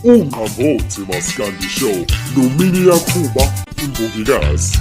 Ungqambothi Maskandi Show noMini Yakhuba imbongikazi.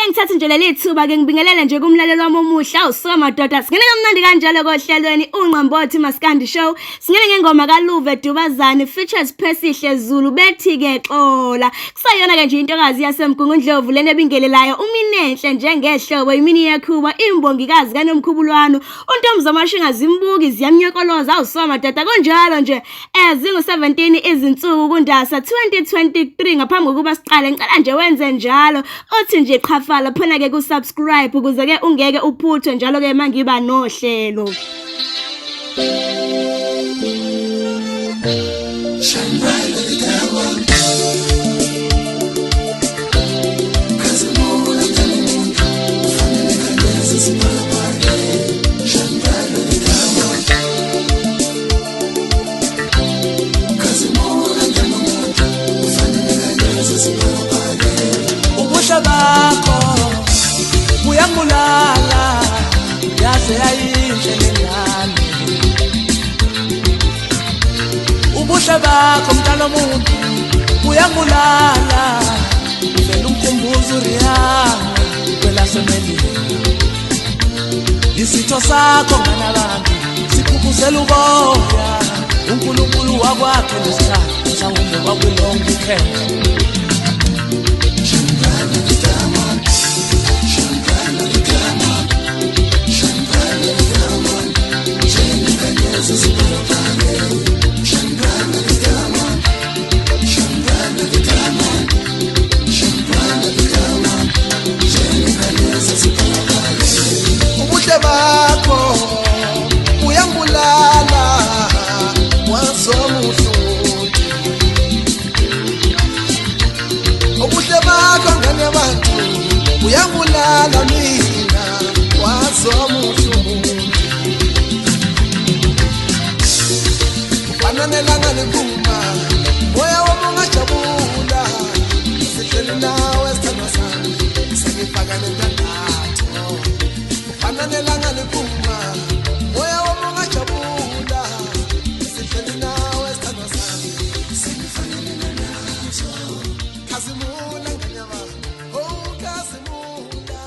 Ngithatha nje leli thuba ke ngibingelela nje kumlalelo wami omuhle awusuka madoda singene kamnandi kanjalo kohlelweni uNqambothi Maskandi Show singene ngengoma kaLuve Dubazane features Phesihle Zulu bethi ke xola kusayona ke nje intokazi yasemgungundlovu lena ebingelelayo uminenhle njengehlobo imini yakhuba imbongikazi kaNomkhubulwano uNtombi zamashinga zimbuki ziyamnyokoloza awusuka madoda konjalo nje zingu 17 izinsuku kuNdasa 2023 ngaphambi kokuba siqale ngicela nje wenze njalo othi nje qhafala phona ke ku subscribe ukuze ke ungeke uphuthwe njalo ke mangiba nohlelo Uyangulala yaze yayinhle lengane ubuhle bakho mntana omuntu uyangulala vele umkhumbuzo riyanga kwelasemelini isitho sakho nganabantu sikhukhuzela uboya uNkulunkulu wakwakhe lesikhathi mhlawumbe kwakulonke ikhezo ubuhle bakho uyangibulala wazomuhluti ubuhle bakho ngane abantu uyangibulala mina wazomuhluti ufananelanga lephuma moya wami ungajabula sihleli nawe sithando sami sengifaka nentandatho ufananelanga lephuma moya wami ungajabula sihleli nawe sithando sami sengifaka nentandatho khazimula nganyama oh khazimula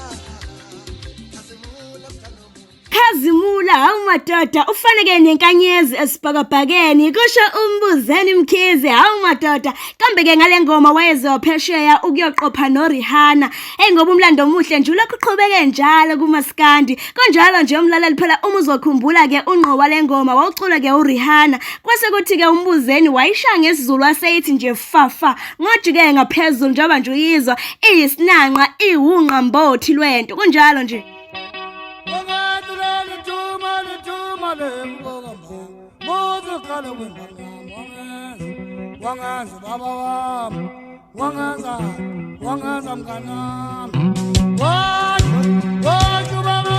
Khazimula hawu madoda ufaneke nenkanyezi esibhakabhakeni kusho umbuzeni Mkhize hawu madoda kambe ke ngale ngoma wayezophesheya ukuyoqopha noRihanna ngoba umlando omuhle nje ulokhu uqhubeke njalo kuMaskandi konjalo nje umlaleli phela uma uzokhumbula ke unqoba lengoma wawucula ke uRihanna kwase kuthi ke umbuzeni wayishaya ngesizulu waseyithi nje fafa ngothi ke ngaphezulu njengoba nje uyizwa iyisinanqa iwunqa mbothi lwento kunjalo nje wangazi baba wami wangaza mkanami wathi baba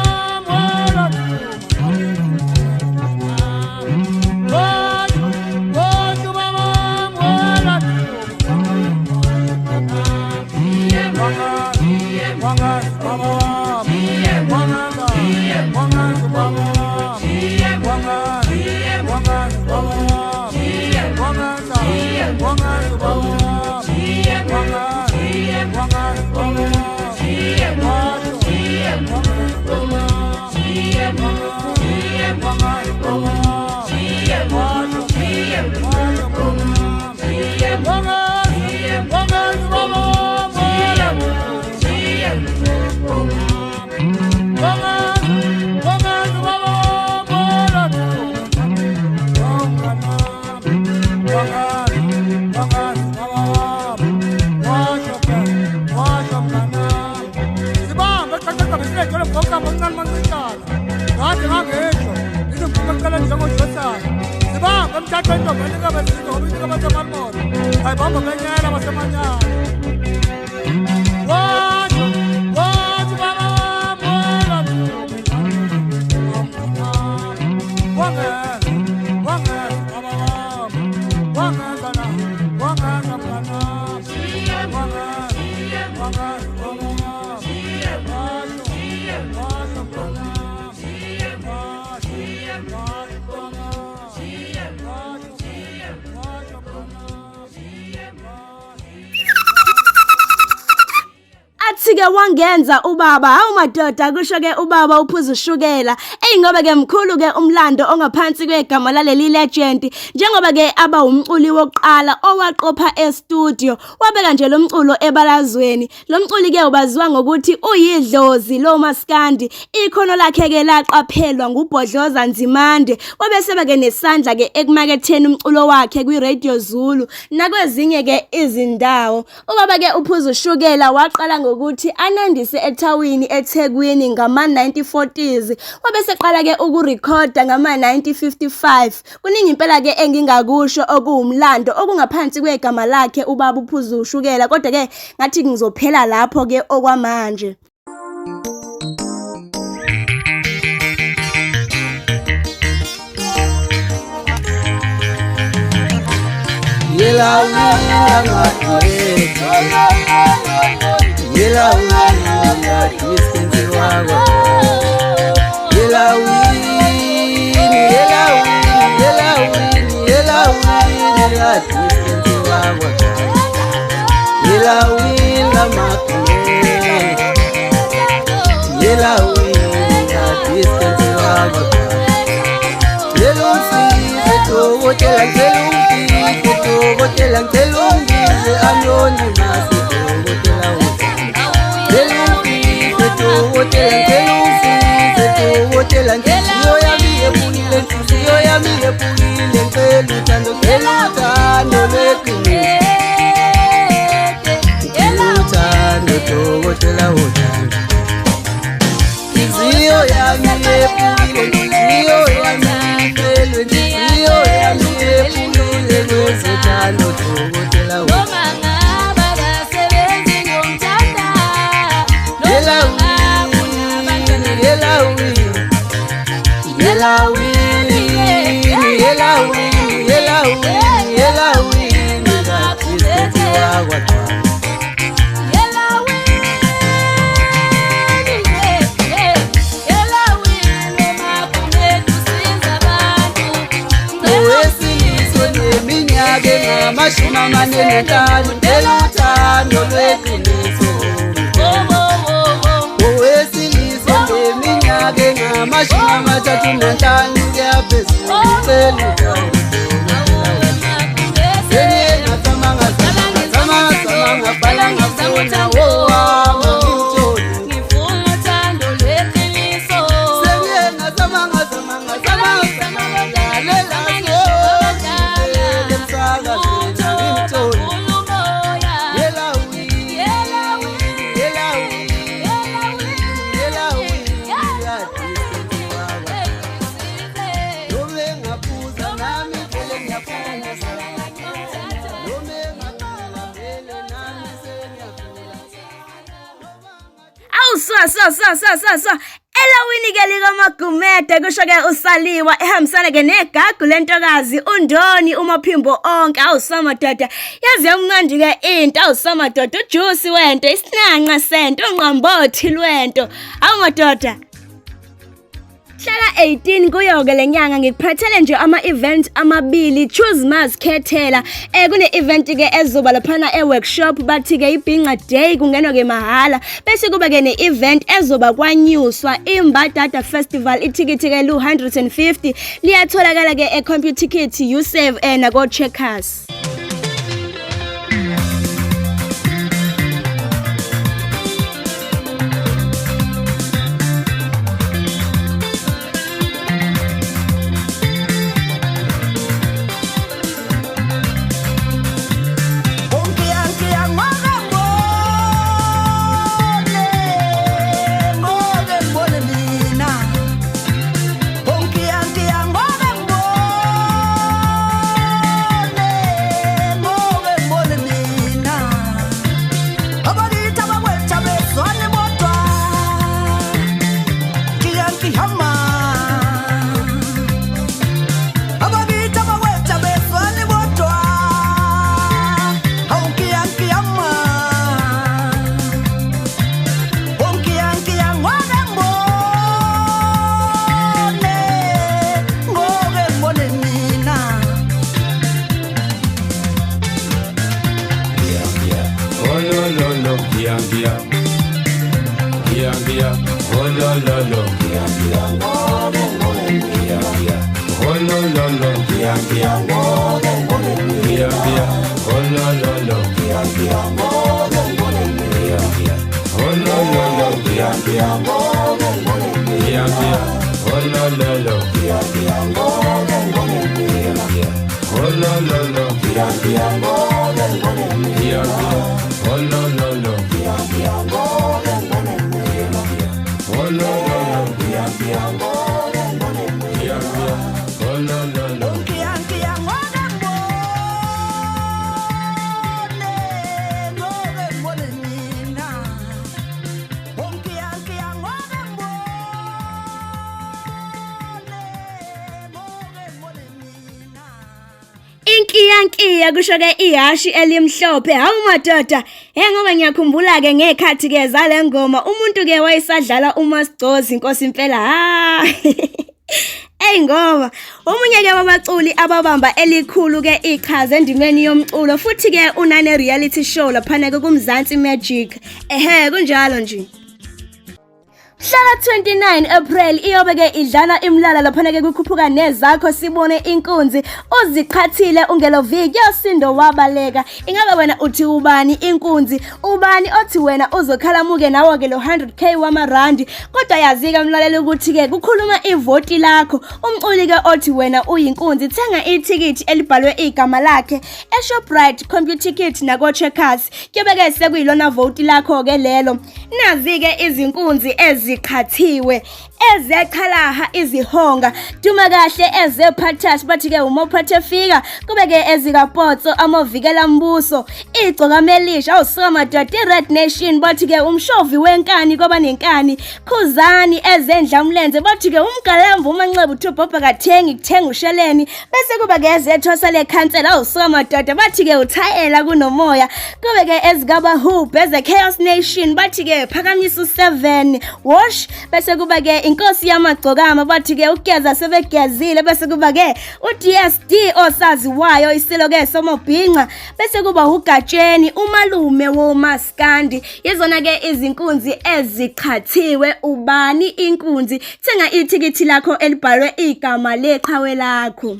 Sike wangenza ubaba hawu madoda kusho ke ubaba uphuza ushukela ngoba ke mkhulu ke umlando ongaphansi kwegama laleli legend njengoba ke aba umculi wokuqala owaqopha e-studio wabeka nje lo mculo ebalazweni lo mculi ke ubaziwa ngokuthi uyidlozi lo Maskandi ikhono lakhe ke laqaphelwa nguBhodloza Nzimande wabeseba ke nesandla ke ekumaketheni umculo wakhe kwiRadio Zulu nakwezinye ke izindawo ubaba ke uphuza ushukela waqala ngokuthi anandise eThawini eThekwini ngama-1940s wabese qala ke ukurekhoda ngama-1955 kuningi impela ke engingakusho okuwumlando okungaphansi kwegama lakhe ubaba uphuza ushukela kodwa ke ngathi ngizophela lapho ke okwamanje Mashuma manene tani eluthando lweqiniso. Owesilisa ngeminyaka engama ngamashumi amathathu nanhlanu kuya phezulu ngicela uthando ngabhala ngafuna wowabo ngifuna uthando lweqiniso So. Elawini ke likaMagumede kusho ke uSaliwa ehambisana ke negagu lentokazi uNdoni uMaphimbo onke awusamadoda yazi yamncandi ke into awusamadoda uJuice wento isinanqa sento unqambothi lwento awumadoda Hlaka 18 kuyo ke lenyanga ngikuphathele nje ama-event amabili Choose Mars Khethela kune-event ke ezoba laphana e-workshop bathi ke ibhinqa day kungenwa ke mahala bese kuba ke ne-event ezoba kwanyuswa iMbadada Festival ithikithi ke lu150 liyatholakala ke e-Computer Ticket Usave nako Checkers Inkiya kusho ke ihashi elimhlophe hawu madoda ngoba ngiyakhumbula ke ngekhathi ke zale ngoma umuntu ke wayesadlala uMasigcozi inkosi impela ngoba omunye ke wabaculi ababamba elikhulu ke iqhaza endimeni yomculo futhi ke unane reality show laphana ke kuMzansi Magic kunjalo nje Hlaka 29 April iyobe ke idlala imlala laphana ke kukhuphuka nezakho sibone inkunzi uziqhathile ungeloviki yosindo wabaleka ingabe wena uthi ubani inkunzi ubani othi wena uzokhalamuke nawo ke lo 100k wamarandi kodwa yazika umlaleli ukuthi ke kukhuluma ivoti lakho umculi ke othi wena uyinkunzi thenga ithikithi elibhalwe igama lakhe eShoprite Computer Ticket nako Checkers kuyobe ke sekuyilona voti lakho ke lelo nazi ke izinkunzi ezikhathiwe ezeqhalaha izihonga duma kahle ezephathash bathi ke umophathe fika kube ke ezikapotso amavikela mbuso igcokamelisha awusamadoda iRed Nation bathi ke umshovi wenkani kwaba nenkani khuzani ezendlamlenze bathi ke umgalamvu umanxeba uthobhobha kathengi kuthenga usheleni bese kuba ke ezethosa lekhansela awusamadoda bathi ke uthayela kunomoya kube ke ezikaba hoop eze Chaos Nation bathi ke phakamisa u7 Wash bese kuba ke inkosi yamagcokama bathi ke ukugeza sebegezile bese kuba ke uDSD osaziwayo isilo ke somobhinqa bese kuba uGatsheni umalume woMaskandi yizona ke izinkunzi eziqhathiwe ubani inkunzi thenga ithikithi lakho elibhalwe igama leqhawe lakho.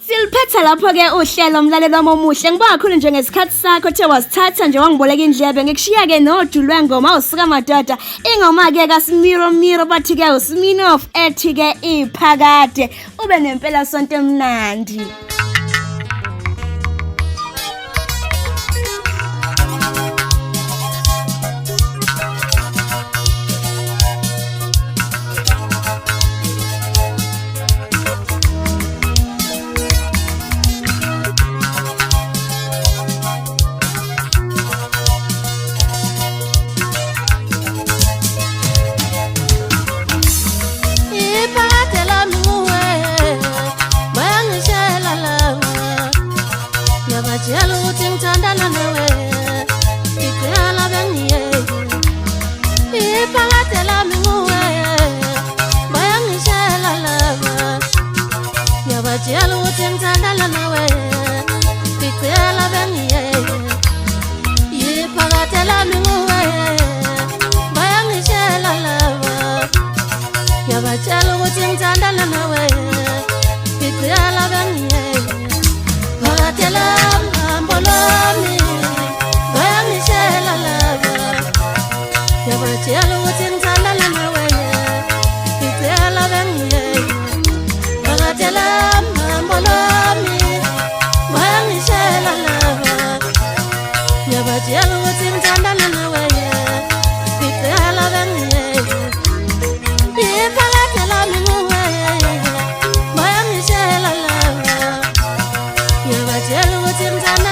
Siliphetha lapho ke uhlelo umlalelo omuhle ngibonga kakhulu nje ngesikhathi sakho the wasithatha nje wangiboleka indlebe ngikushiya ke nodu lwengoma usuka madoda ingoma ke kaSmiro Miro bathi ke uSminoff ethi ke iphakade ube nempela sonto emnandi. Tell you what's in